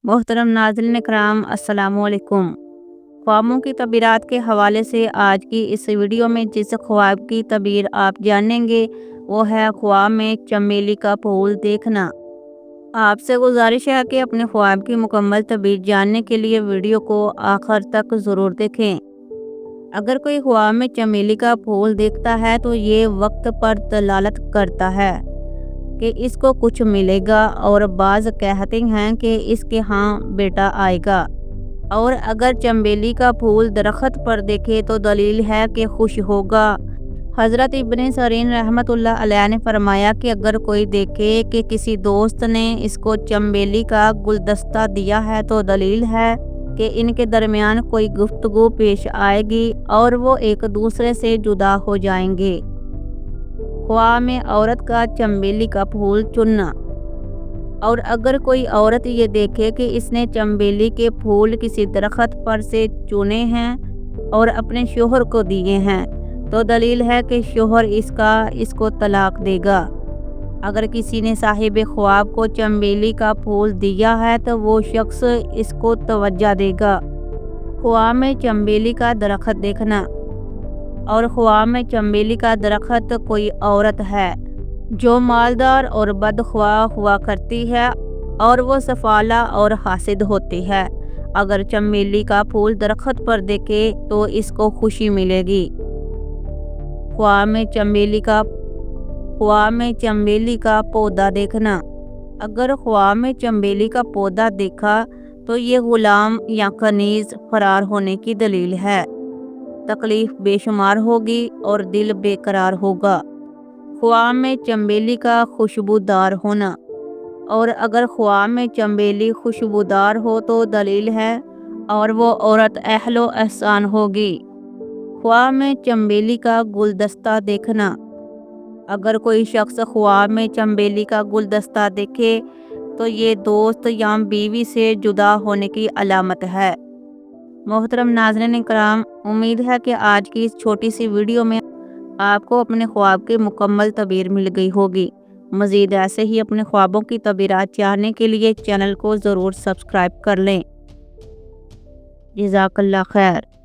محترم ناظرین کرام السلام علیکم۔ خوابوں کی تعبیرات کے حوالے سے آج کی اس ویڈیو میں جس خواب کی تعبیر آپ جانیں گے وہ ہے خواب میں چمیلی کا پھول دیکھنا۔ آپ سے گزارش ہے کہ اپنے خواب کی مکمل تعبیر جاننے کے لیے ویڈیو کو آخر تک ضرور دیکھیں۔ اگر کوئی خواب میں چمیلی کا پھول دیکھتا ہے تو یہ وقت پر دلالت کرتا ہے کہ اس کو کچھ ملے گا، اور بعض کہتے ہیں کہ اس کے ہاں بیٹا آئے گا۔ اور اگر چمیلی کا پھول درخت پر دیکھے تو دلیل ہے کہ خوش ہوگا۔ حضرت ابن سیرین رحمۃ اللہ علیہ نے فرمایا کہ اگر کوئی دیکھے کہ کسی دوست نے اس کو چمیلی کا گلدستہ دیا ہے تو دلیل ہے کہ ان کے درمیان کوئی گفتگو پیش آئے گی اور وہ ایک دوسرے سے جدا ہو جائیں گے۔ خواب میں عورت کا چمیلی کا پھول چننا۔ اور اگر کوئی عورت یہ دیکھے کہ اس نے چمیلی کے پھول کسی درخت پر سے چنے ہیں اور اپنے شوہر کو دیے ہیں تو دلیل ہے کہ شوہر اس کو طلاق دے گا۔ اگر کسی نے صاحب خواب کو چمیلی کا پھول دیا ہے تو وہ شخص اس کو توجہ دے گا۔ خواب میں چمیلی کا درخت دیکھنا۔ اور خواب میں چمیلی کا درخت کوئی عورت ہے جو مالدار اور بدخواہ ہوا کرتی ہے اور وہ سفالہ اور حاسد ہوتی ہے۔ اگر چمیلی کا پھول درخت پر دیکھے تو اس کو خوشی ملے گی۔ خواب میں چمیلی کا پودا دیکھنا۔ اگر خواب میں چمیلی کا پودا دیکھا تو یہ غلام یا کنیز فرار ہونے کی دلیل ہے۔ تکلیف بے شمار ہوگی اور دل بے قرار ہوگا۔ خواب میں چمیلی کا خوشبودار ہونا۔ اور اگر خواب میں چمیلی خوشبودار ہو تو دلیل ہے اور وہ عورت اہل و احسان ہوگی۔ خواب میں چمیلی کا گلدستہ دیکھنا۔ اگر کوئی شخص خواب میں چمیلی کا گلدستہ دیکھے تو یہ دوست یا بیوی سے جدا ہونے کی علامت ہے۔ محترم ناظرین کرام، امید ہے کہ آج کی اس چھوٹی سی ویڈیو میں آپ کو اپنے خواب کی مکمل تعبیر مل گئی ہوگی۔ مزید ایسے ہی اپنے خوابوں کی تعبیرات جاننے کے لیے چینل کو ضرور سبسکرائب کر لیں۔ جزاک اللہ خیر۔